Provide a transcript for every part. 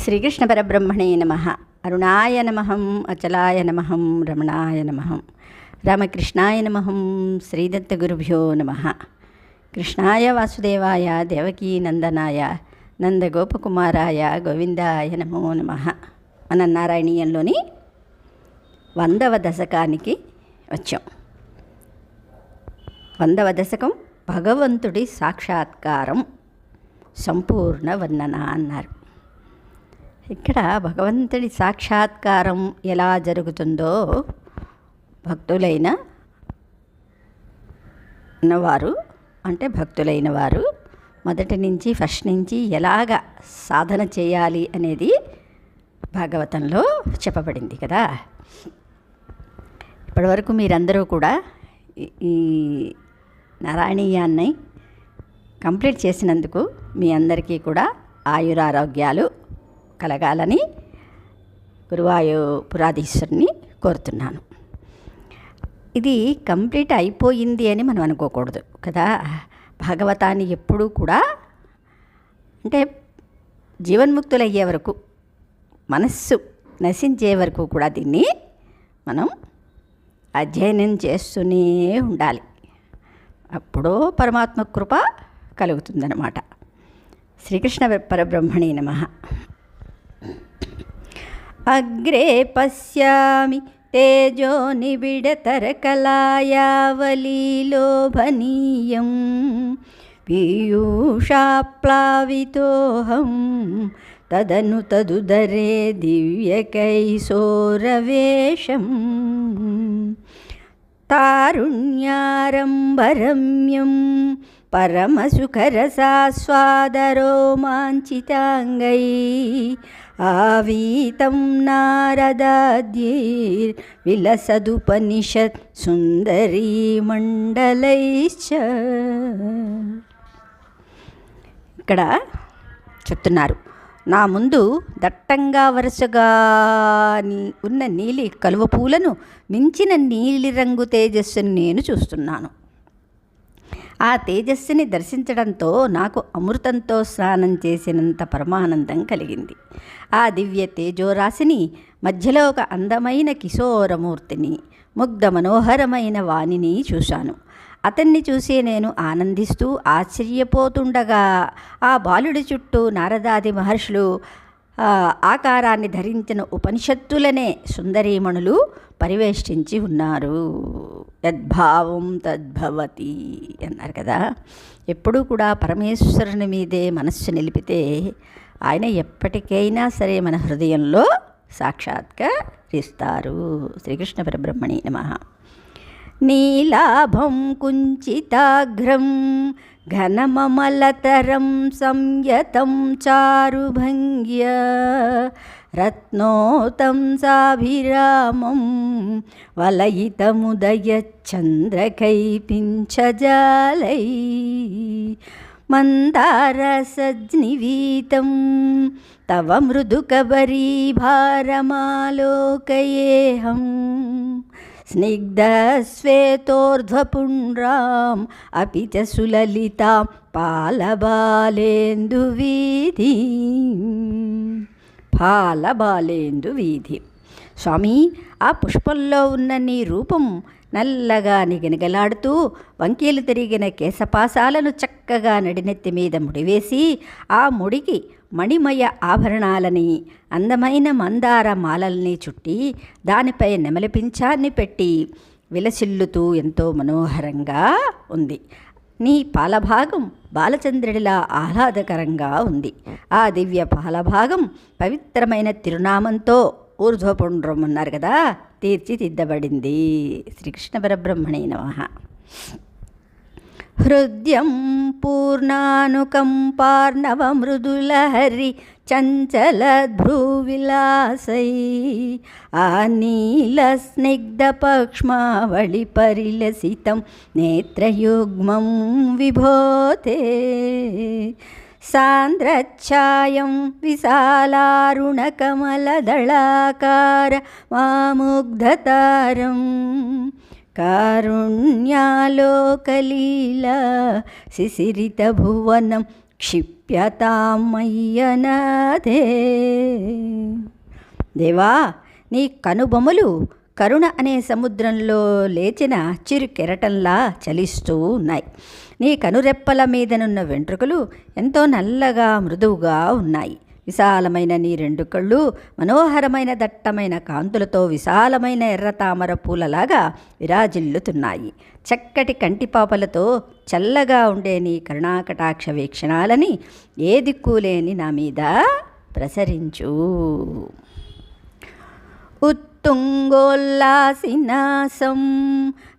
శ్రీకృష్ణ పరబ్రహ్మణే నమః. అరుణాయ నమః, అచలాయ నమః, రమణాయ నమః, రామకృష్ణాయ నమః, శ్రీదత్తగురుభ్యో నమః. కృష్ణాయ వాసుదేవాయ దేవకీ నందనాయ నందగోపకుమారాయ గోవిందాయ నమో నమః. మన నారాయణీయంలోని 100వ దశకానికి వచ్చాం. 100వ దశకం భగవంతుడి సాక్షాత్కారం సంపూర్ణ వర్ణన అన్నారు. ఇక్కడ భగవంతుడి సాక్షాత్కారం ఎలా జరుగుతుందో భక్తులైన వారు మొదటి నుంచి ఫస్ట్ నుంచి ఎలాగ సాధన చేయాలి అనేది భాగవతంలో చెప్పబడింది కదా. ఇప్పటివరకు మీరందరూ కూడా ఈ నారాయణీయాన్ని కంప్లీట్ చేసినందుకు మీ అందరికీ కూడా ఆయురారోగ్యాలు కలగాలని గురువాయూపురాధీశ్వరుని కోరుతున్నాను. ఇది కంప్లీట్ అయిపోయింది అని మనం అనుకోకూడదు కదా. భాగవతాన్ని ఎప్పుడూ కూడా అంటే జీవన్ముక్తులయ్యే వరకు, మనస్సు నశించే వరకు కూడా దీన్ని మనం అధ్యయనం చేస్తూనే ఉండాలి. అప్పుడో పరమాత్మ కృప కలుగుతుందన్నమాట. శ్రీకృష్ణ పరబ్రహ్మణే నమః. అగ్రే పశ్యామి తేజో నిబిడతరకలాయావలీలోభనీయం పీయూషాప్లావితోహం తదను తదుదరే దివ్యకైశోరవేషం తారుణ్యారంభరమ్యం పరమసుఖరసాస్వాదరోమాంచితాంగై ఆవీతం నారదాద్యైర్విలసదుపనిషత్ సుందరీమండలైశ్చ. ఇక్కడ చెప్తున్నారు, నా ముందు దట్టంగా వరుసగా ఉన్న నీలి కలువ పూలను మించిన నీలిరంగు తేజస్సుని నేను చూస్తున్నాను. ఆ తేజస్సుని దర్శించడంతో నాకు అమృతంతో స్నానం చేసినంత పరమానందం కలిగింది. ఆ దివ్య తేజోరాశిని మధ్యలో ఒక అందమైన కిశోరమూర్తిని, ముగ్ధ మనోహరమైన వాణిని చూశాను. అతన్ని చూసి నేను ఆనందిస్తూ ఆశ్చర్యపోతుండగా ఆ బాలుడి చుట్టూ నారదాది మహర్షులు ఆకారాన్ని ధరించిన ఉపనిషత్తులనే సుందరీమణులు పరివేష్టించి ఉన్నారు. యద్భావం తద్భవతి అన్నారు కదా. ఎప్పుడూ కూడా పరమేశ్వరుని మీదే మనస్సు నిలిపితే ఆయన ఎప్పటికైనా సరే మన హృదయంలో సాక్షాత్కరిస్తారు. శ్రీకృష్ణ పరబ్రహ్మణే నమః. నీలాభం కుంచితాగ్రం ఘనమమలతరం సంయతం చారుభంగ్య రత్నోతం సాభిరామం వలయితముదయచంద్రకై పింఛజాలై మందారసజ్నివీతం తవ మృదుకబరీభారమాలోకయేహం స్నిగ్ధశ్వేతోర్ధ్వపుండ్రాం అపి చ సులలితాం పాలబాలేందువీధి. స్వామి, ఆ పుష్పంలో ఉన్న నీ రూపం నల్లగా నిగనిగలాడుతూ వంకీలు తిరిగిన కేశపాసాలను చక్కగా నడినెత్తి మీద ముడివేసి ఆ ముడికి మణిమయ ఆభరణాలని, అందమైన మందార మాలల్ని చుట్టి దానిపై నెమలి పింఛాన్ని పెట్టి విలసిల్లుతూ ఎంతో మనోహరంగా ఉంది. నీ పాలభాగం బాలచంద్రుడిలా ఆహ్లాదకరంగా ఉంది. ఆ దివ్య పాలభాగం పవిత్రమైన తిరునామంతో ఊర్ధ్వపుండ్రం అన్నారు కదా, తీర్చిదిద్దబడింది. శ్రీకృష్ణ పరబ్రహ్మణే నమః. హృద్యం పూర్ణానుకంపార్ణవమృదులహరి చంచలద్భ్రూవిలాసై ఆనీలస్నిగ్ధపక్ష్మావళి పరిలసితం నేత్రయుగ్మం విభోతే సాంద్రఛాయం విశాలారుణకమలదళాకార మాముగ్ధతారం కారుణ్యాలోకలీలా శిశిరిత భువనం క్షిప్యతాం మయ్యనాథే. దేవా, నీ కనుబొమలు కరుణ అనే సముద్రంలో లేచిన చిరు కెరటంలా చలిస్తూ ఉన్నాయి. నీ కనురెప్పల మీదనున్న వెంట్రుకలు ఎంతో నల్లగా మృదువుగా ఉన్నాయి. విశాలమైన నీ రెండు కళ్ళు మనోహరమైన దట్టమైన కాంతులతో విశాలమైన ఎర్ర తామర పూలలాగా విరాజిల్లుతున్నాయి. చక్కటి కంటిపాపలతో చల్లగా ఉండే నీ కరుణాకటాక్ష వీక్షణాలని ఏ దిక్కులేని నా మీద ప్రసరించు. ఉత్తుంగోల్లాసినాసం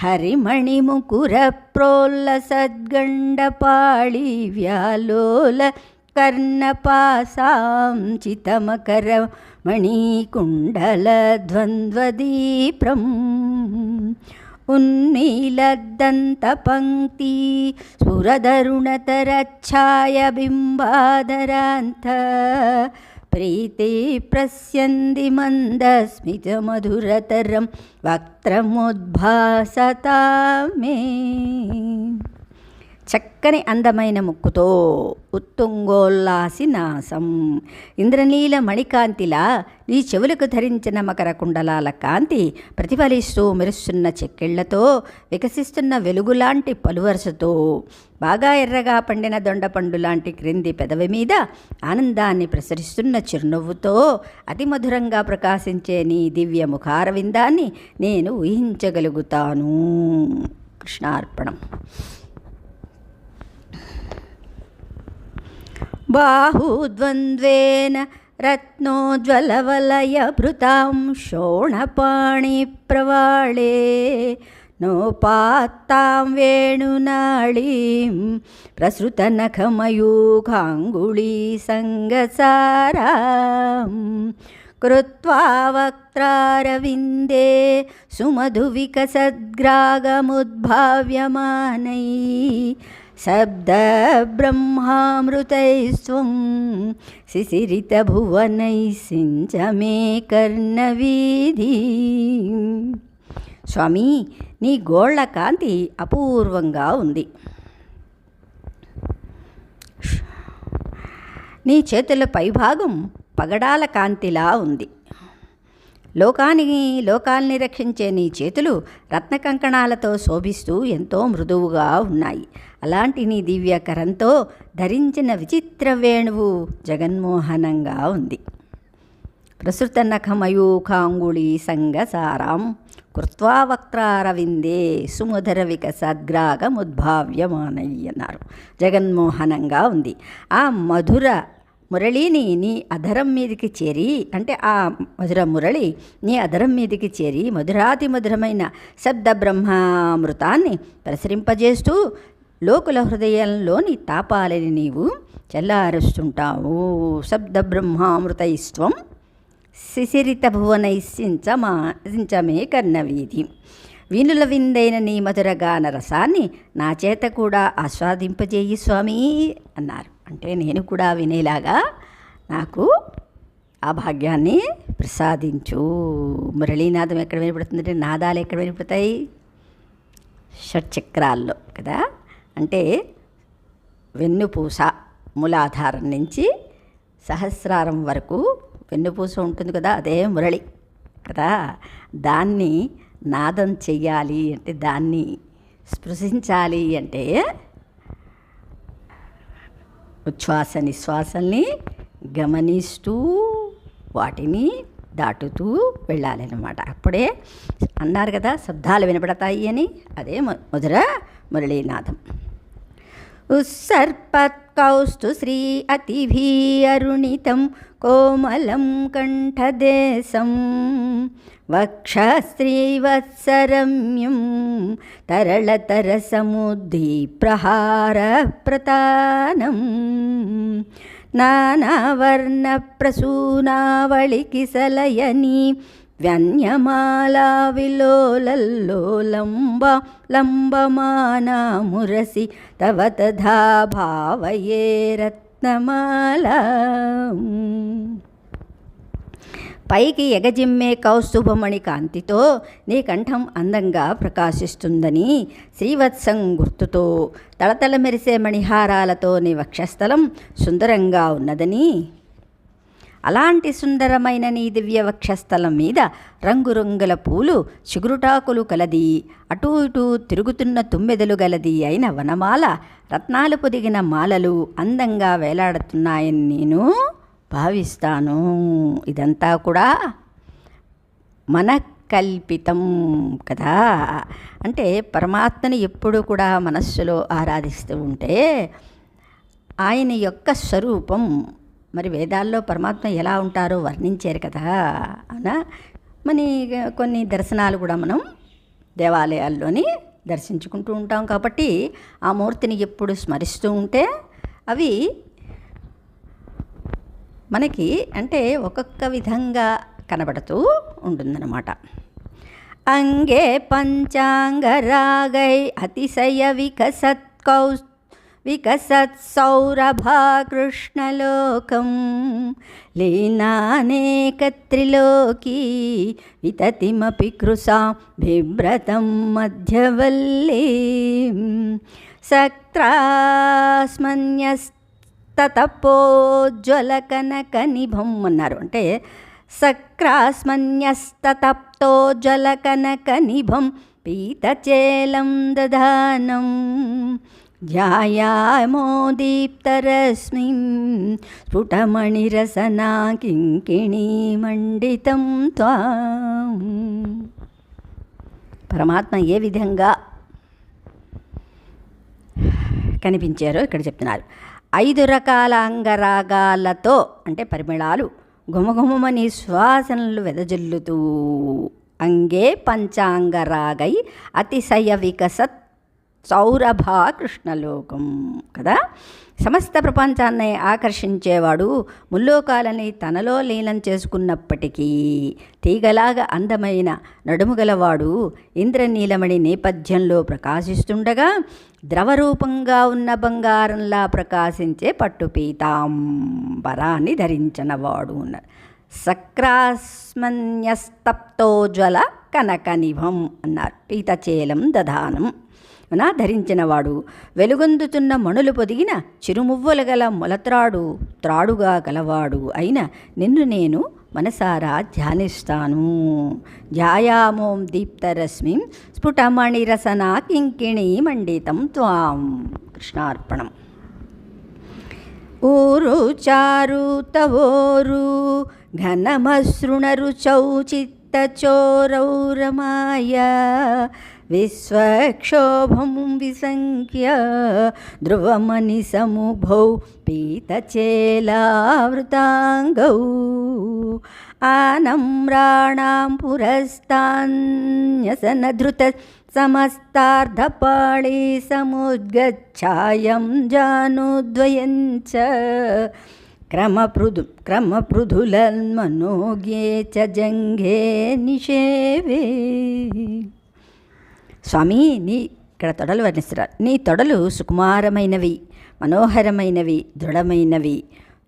హరిమణిముకుర ప్రోల్ల సద్గండపాళి వ్యాలోల కర్ణపాసాం చితమకర మణికుండల ద్వంద్వదీప్రం ఉన్మీలదంతపంక్తి స్ఫురదరుణతరఛాయ బింబాధరాంత ప్రీతి ప్రస్యంది మందస్మితమధురతరం వక్త్రముద్భాసతామే. చక్కని అందమైన ముక్కుతో ఉత్తుంగోల్లాసినాసం ఇంద్రనీల మణికాంతిలా నీ చెవులకు ధరించిన మకర కుండలాల కాంతి ప్రతిఫలిస్తూ మెరుస్తున్న చెక్కిళ్లతో వికసిస్తున్న వెలుగులాంటి పలువరుసతో బాగా ఎర్రగా పండిన దొండపండు లాంటి క్రింది పెదవి మీద ఆనందాన్ని ప్రసరిస్తున్న చిరునవ్వుతో అతి మధురంగా ప్రకాశించే నీ దివ్య ముఖారవిందాన్ని నేను ఊహించగలుగుతాను. కృష్ణార్పణం. బాహుద్వంద్వేన రత్నోజ్వలవలయభృతాం శోణపాణిప్రవాళే నోపాత్తాం వేణునాళీం ప్రసృతనఖమయూఖాంగుళీ సంగసారాం కృత్వా వక్త్రారవిందే సుమధువికసద్గ్రాగముద్భావ్యమానై శబ్దబ్రహ్మామృతైస్త్వం శిశిరితభువనైः సించ మే కర్ణవీధి. స్వామి, నీ గోళ్ల కాంతి అపూర్వంగా ఉంది. నీ చేతుల పైభాగం పగడాల కాంతిలా ఉంది. లోకాల్ని రక్షించే నీ చేతులు రత్న కంకణాలతో శోభిస్తూ ఎంతో మృదువుగా ఉన్నాయి. అలాంటి నీ దివ్యకరంతో ధరించిన విచిత్ర వేణువు జగన్మోహనంగా ఉంది. ప్రసృత నఖమయూఖాంగుళీ సంగసారాం కృత్వా వక్త్రారవిందే సుమధుర వికసద్గ్రాగముద్భావ్యమానై అన్నారు. జగన్మోహనంగా ఉంది. ఆ మధుర మురళిని నీ అధరం మీదికి చేరి, అంటే ఆ మధుర మురళి నీ అధరం మీదికి చేరి మధురాతి మధురమైన శబ్ద బ్రహ్మామృతాన్ని ప్రసరింపజేస్తూ లోకుల హృదయంలోని తాపాలని నీవు చల్లారుస్తుంటావు. శబ్ద బ్రహ్మామృతైస్త్వం శిశిరిత భువనైసించమే కర్ణవీధి. వీణుల విందైన నీ మధురగాన రసాన్ని నా చేత కూడా ఆస్వాదింపజేయి స్వామి అన్నారు. అంటే నేను కూడా వినేలాగా నాకు ఆ భాగ్యాన్ని ప్రసాదించు. మురళీనాదం ఎక్కడ వినపడుతుందంటే నాదాలు ఎక్కడ వినపడతాయి? షట్చక్రాల్లో కదా. అంటే వెన్నుపూస మూలాధారం నుంచి సహస్రారం వరకు వెన్నుపూస ఉంటుంది కదా, అదే మురళి కదా. దాన్ని నాదం చెయ్యాలి అంటే, దాన్ని స్పృశించాలి అంటే ఉచ్ఛ్వాస నిశ్వాసల్ని గమనిస్తూ వాటిని దాటుతూ వెళ్ళాలన్నమాట. అప్పుడే అన్నారు కదా శబ్దాలు వినపడతాయి అని. అదే మధుర మురళీనాథం. ఉత్సర్పత్కౌస్తు శ్రీ అతిభీ అరుణితం కోమలం కంఠదేశం వక్షస్త్రీవత్సరమ్యం తరళతరసముద్దీప్రహారప్రతానం నానావర్ణప్రసూనావళికిసలయనీ వ్యన్యమాలా విలోలల్లోలంబా లంబమానా మురసి తవ తథా భావయే రత్నమాలా. పైకి ఎగజిమ్మే కౌస్తుభమణి కాంతితో నీ కంఠం అందంగా ప్రకాశిస్తుందని, శ్రీవత్సం గుర్తుతో తళతళ మెరిసే మణిహారాలతో నీ వక్షస్థలం సుందరంగా ఉన్నదని, అలాంటి సుందరమైన నీ దివ్య వక్షస్థలం మీద రంగురంగుల పూలు చిగురుటాకులు కలది, అటూ ఇటూ తిరుగుతున్న తుమ్మెదలు గలది అయిన వనమాల, రత్నాలు పొదిగిన మాలలు అందంగా వేలాడుతున్నాయని నేను భావిస్తాను. ఇదంతా కూడా మనకల్పితం కదా. అంటే పరమాత్మని ఎప్పుడు కూడా మనస్సులో ఆరాధిస్తూ ఉంటే ఆయన యొక్క స్వరూపం, మరి వేదాల్లో పరమాత్మ ఎలా ఉంటారో వర్ణించారు కదా. అవునా, మరి కొన్ని దర్శనాలు కూడా మనం దేవాలయాల్లోని దర్శించుకుంటూ ఉంటాం కాబట్టి ఆ మూర్తిని ఎప్పుడు స్మరిస్తూ ఉంటే అవి మనకి అంటే ఒక్కొక్క విధంగా కనబడుతూ ఉంటుందన్నమాట. అంగే పంచాంగరాగై అతిశయ వికసత్ సౌరభా కృష్ణలోకం లీనానేకత్రిలోకీ వితతిమపి కృశాం బిభ్రతం మధ్యవల్లీం సక్రాస్మన్యస్తతపోజ్వలకనకనిభం అన్నారు. అంటే సక్రాస్మన్యస్తతప్తోజ్వలకనకనిభం పీతచేలం దధానం ధ్యాయామో దీప్తరశ్మిం స్ఫుటమణిరసనా కింకిణీమండితం త్వాం. పరమాత్మ ఏ విధంగా కనిపించారో ఇక్కడ చెప్తున్నారు. 5 రకాల అంగరాగాలతో అంటే పరిమళాలు గుమగుమని శ్వాసనలు వెదజల్లుతూ అంగే పంచాంగరాగై అతిశయ వికసత్ సౌరభా కృష్ణలోకం కదా. సమస్త ప్రపంచాన్ని ఆకర్షించేవాడు, ముల్లోకాలని తనలో లీనం చేసుకున్నప్పటికీ తీగలాగా అందమైన నడుముగలవాడు ఇంద్రనీలమణి నేపథ్యంలో ప్రకాశిస్తుండగా ద్రవరూపంగా ఉన్న బంగారంలా ప్రకాశించే పట్టు పీతాంబరాన్ని ధరించినవాడు అన్నారు. సక్రాస్మన్యస్తప్తోజ్వల కనకనిభం అన్నారు. పీతచేలం దధానం ధరించినవాడు, వెలుగొందుతున్న మణులు పొదిగిన చిరుమువ్వలు గల త్రాడుగా గలవాడు అయిన నిన్ను నేను మనసారా ధ్యానిస్తాను. ధ్యాయామోం దీప్తరశ్మిం స్ఫుటమణిరసనా కింకిణీ మండితం త్వాం. కృష్ణార్పణం. ఊరు చారు తవోరు ఘనమసృణరుచౌ చిత్తచోరౌరమాయ విశ్వక్షోభం విసంఖ్య ధ్రువమణి సముభౌ పీతచేలావృతాంగౌ ఆనమ్రాణాం పురస్తాన్యసనధృత సమస్తార్ధపాళీ సముద్గచ్ఛాయం జానుద్వయం చ క్రమపృథులన్మనోజ్ఞే చ జంఘే నిషేవే. స్వామి, నీ ఇక్కడ తొడలు వర్ణిస్తున్నారు. నీ తొడలు సుకుమారమైనవి, మనోహరమైనవి, దృఢమైనవి,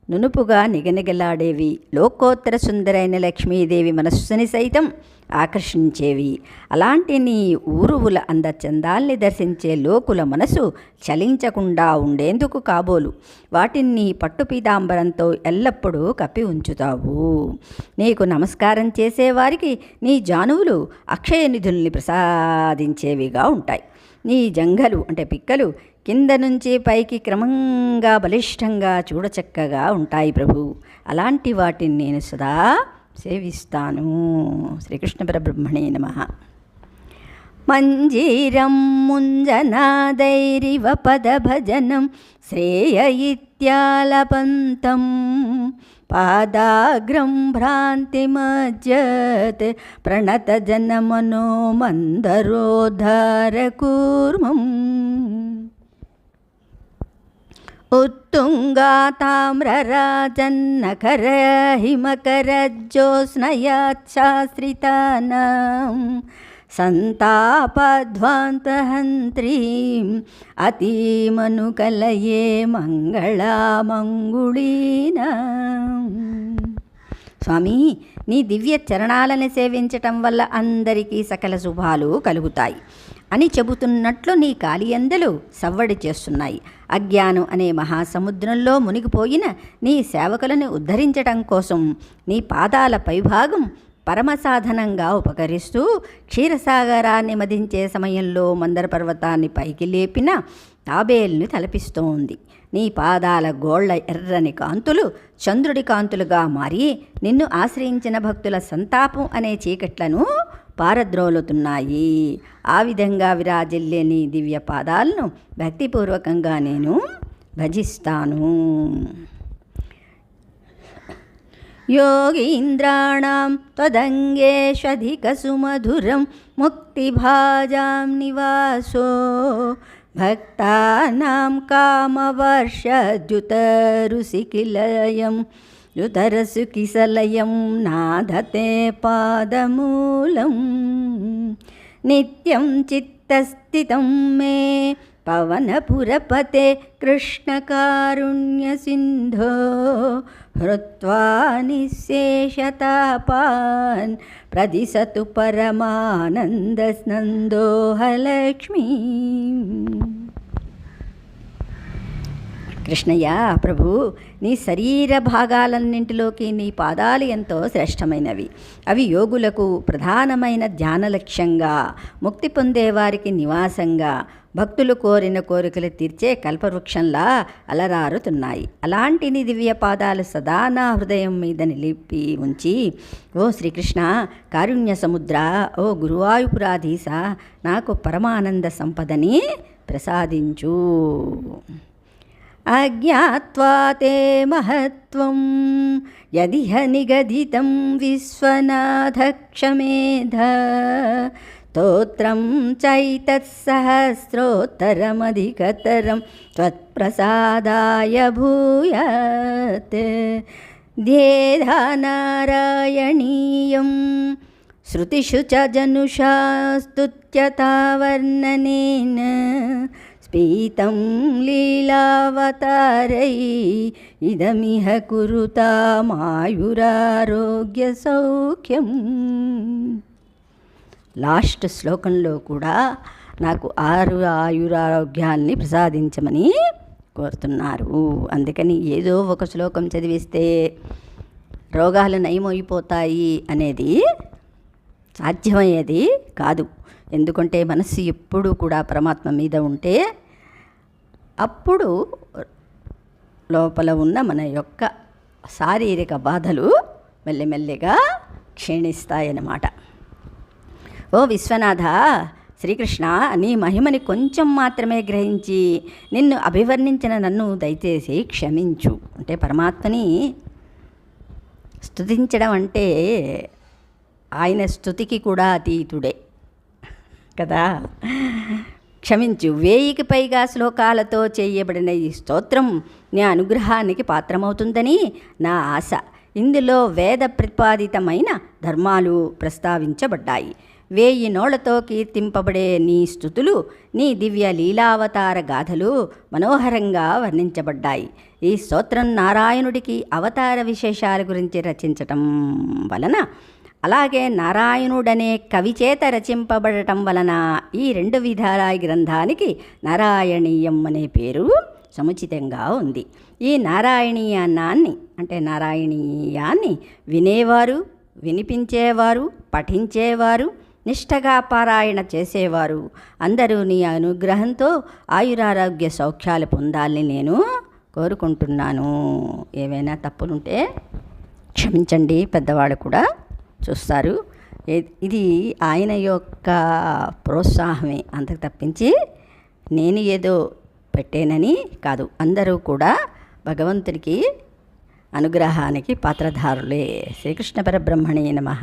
నునుపుగా నిగనిగలాడేవి, లోకోత్తర సుందరైన లక్ష్మీదేవి మనస్సుని సైతం ఆకర్షించేవి. అలాంటి నీ ఊరువుల అందచందాల్ని దర్శించే లోకుల మనసు చలించకుండా ఉండేందుకు కాబోలు వాటిని పట్టు పీతాంబరంతో ఎల్లప్పుడూ కప్పి ఉంచుతావు. నీకు నమస్కారం చేసేవారికి నీ జానువులు అక్షయ నిధుల్ని ప్రసాదించేవిగా ఉంటాయి. నీ జంఘలు అంటే పిక్కలు కింద నుంచి పైకి క్రమంగా బలిష్టంగా చూడచక్కగా ఉంటాయి ప్రభు. అలాంటి వాటిని నేను సదా సేవిస్తాను. శ్రీకృష్ణ పరబ్రహ్మణే నమః. మంజీరం ముంజనాదైరివ పదభజనం శ్రేయ ఇత్యాలపంతం పాదాగ్రం భ్రాంతిమజ్జత్ ప్రణతజనమనో మందరోద్ధారకూర్మం ఉత్తుంగా తామ్రరాజన్నకర హిమకరజ్యోత్స్నయాచ్ఛాశ్రితానాం సంతాపధ్వాంతహంత్రీం అతీమనుకలయే మంగళామంగుళీనాం. స్వామి, నీ దివ్య చరణాలను సేవించటం వల్ల అందరికీ సకల శుభాలు కలుగుతాయి అని చెబుతున్నట్లు నీ కాలియందలు సవ్వడి చేస్తున్నాయి. అజ్ఞానం అనే మహాసముద్రంలో మునిగిపోయిన నీ సేవకులను ఉద్ధరించటం కోసం నీ పాదాల పైభాగం పరమసాధనంగా ఉపకరిస్తూ క్షీరసాగరాన్ని మదించే సమయంలో మందర పర్వతాన్ని పైకి లేపిన తాబేల్ని తలపిస్తోంది. నీ పాదాల గోళ్ల ఎర్రని కాంతులు చంద్రుడి కాంతులుగా మారి నిన్ను ఆశ్రయించిన భక్తుల సంతాపం అనే చీకట్లను పారద్రోలుతున్నాయి. ఆ విధంగా విరాజిల్లే నీ దివ్య పాదాలను భక్తిపూర్వకంగా నేను భజిస్తాను. యోగీంద్రాణం త్వదంగేష్వధికసుమధురం ముక్తిభాజాం నివాసో భక్తానాం కామవర్షద్యుతరుసికిలయం యుతరసుకిసలయం నాధతే పాదమూలం నిత్యం చిత్తస్థితం మే పవనపురపతే కృష్ణకారుణ్యసింధో హృత్వా నిశేషతాపాన్ ప్రదిశతు పరమానందస్నందోహలక్ష్మీ. కృష్ణయ్య, ప్రభు, నీ శరీర భాగాలన్నింటిలోకి నీ పాదాలు ఎంతో శ్రేష్టమైనవి. అవి యోగులకు ప్రధానమైన ధ్యాన లక్ష్యంగా, ముక్తి పొందేవారికి నివాసంగా, భక్తులు కోరిన కోరికలు తీర్చే కల్పవృక్షంలా అలరారుతున్నాయి. అలాంటి నీ దివ్య పాదాలు సదా నా హృదయం మీద నిలిపి ఉంచి, ఓ శ్రీకృష్ణ కారుణ్య సముద్ర, ఓ గురువాయుపురాధీశ, నాకు పరమానంద సంపదని ప్రసాదించు. అజ్ఞాత్వా తే మహత్వం యదిహ నిగదితం విశ్వనాథ క్షమేధ స్తోత్రం చైతత్సహస్రోత్తరమధికతరం త్వత్ప్రసాదాయ భూయాత్. ధ్యేధా నారాయణీయం శృతిషు చ జనుషా స్తుత్యతావర్ణనేన స్ఫీతం లీలావతారై ఇదమిహ కురుతామాయురారోగ్య సౌఖ్యం. లాస్ట్ శ్లోకంలో కూడా నాకు 6 ఆయురారోగ్యాల్ని ప్రసాదించమని కోరుతున్నారు. అందుకని ఏదో ఒక శ్లోకం చదివిస్తే రోగాలు నయమైపోతాయి అనేది సాధ్యమయ్యేది కాదు. ఎందుకంటే మనస్సు ఎప్పుడూ కూడా పరమాత్మ మీద ఉంటే అప్పుడు లోపల ఉన్న మన యొక్క శారీరక బాధలు మెల్లిమెల్లిగా క్షీణిస్తాయన్నమాట. ఓ విశ్వనాథ శ్రీకృష్ణ, నీ మహిమని కొంచెం మాత్రమే గ్రహించి నిన్ను అభివర్ణించిన నన్ను దయచేసి క్షమించు. అంటే పరమాత్మని స్తుతించడం అంటే ఆయన స్తుతికి కూడా అతీతుడే కదా. క్షమించు. 1000కి పైగా శ్లోకాలతో చేయబడిన ఈ స్తోత్రం నీ అనుగ్రహానికి పాత్రమవుతుందని నా ఆశ. ఇందులో వేద ప్రతిపాదితమైన ధర్మాలు ప్రస్తావించబడ్డాయి. 1000 నోళ్లతో కీర్తింపబడే నీ స్తుతులు, నీ దివ్య లీలావతార గాథలు మనోహరంగా వర్ణించబడ్డాయి. ఈ స్తోత్రం నారాయణుడికి అవతార విశేషాల గురించి రచించటం వలన, అలాగే నారాయణుడనే కవిచేత రచింపబడటం వలన ఈ 2 విధాల గ్రంథానికి నారాయణీయం అనే పేరు సముచితంగా ఉంది. ఈ నారాయణీయాన్ని వినేవారు, వినిపించేవారు, పఠించేవారు, నిష్ఠగా పారాయణ చేసేవారు అందరూ నీ అనుగ్రహంతో ఆయురారోగ్య సౌఖ్యాలు పొందాలని నేను కోరుకుంటున్నాను. ఏవైనా తప్పులుంటే క్షమించండి, పెద్దవాళ్ళు కూడా చూస్తారు. ఇది ఆయన యొక్క ప్రోత్సాహమే, అంతకు తప్పించి నేను ఏదో పెట్టేనని కాదు. అందరూ కూడా భగవంతుడికి అనుగ్రహానికి పాత్రధారులే. శ్రీకృష్ణ పరబ్రహ్మణే నమః.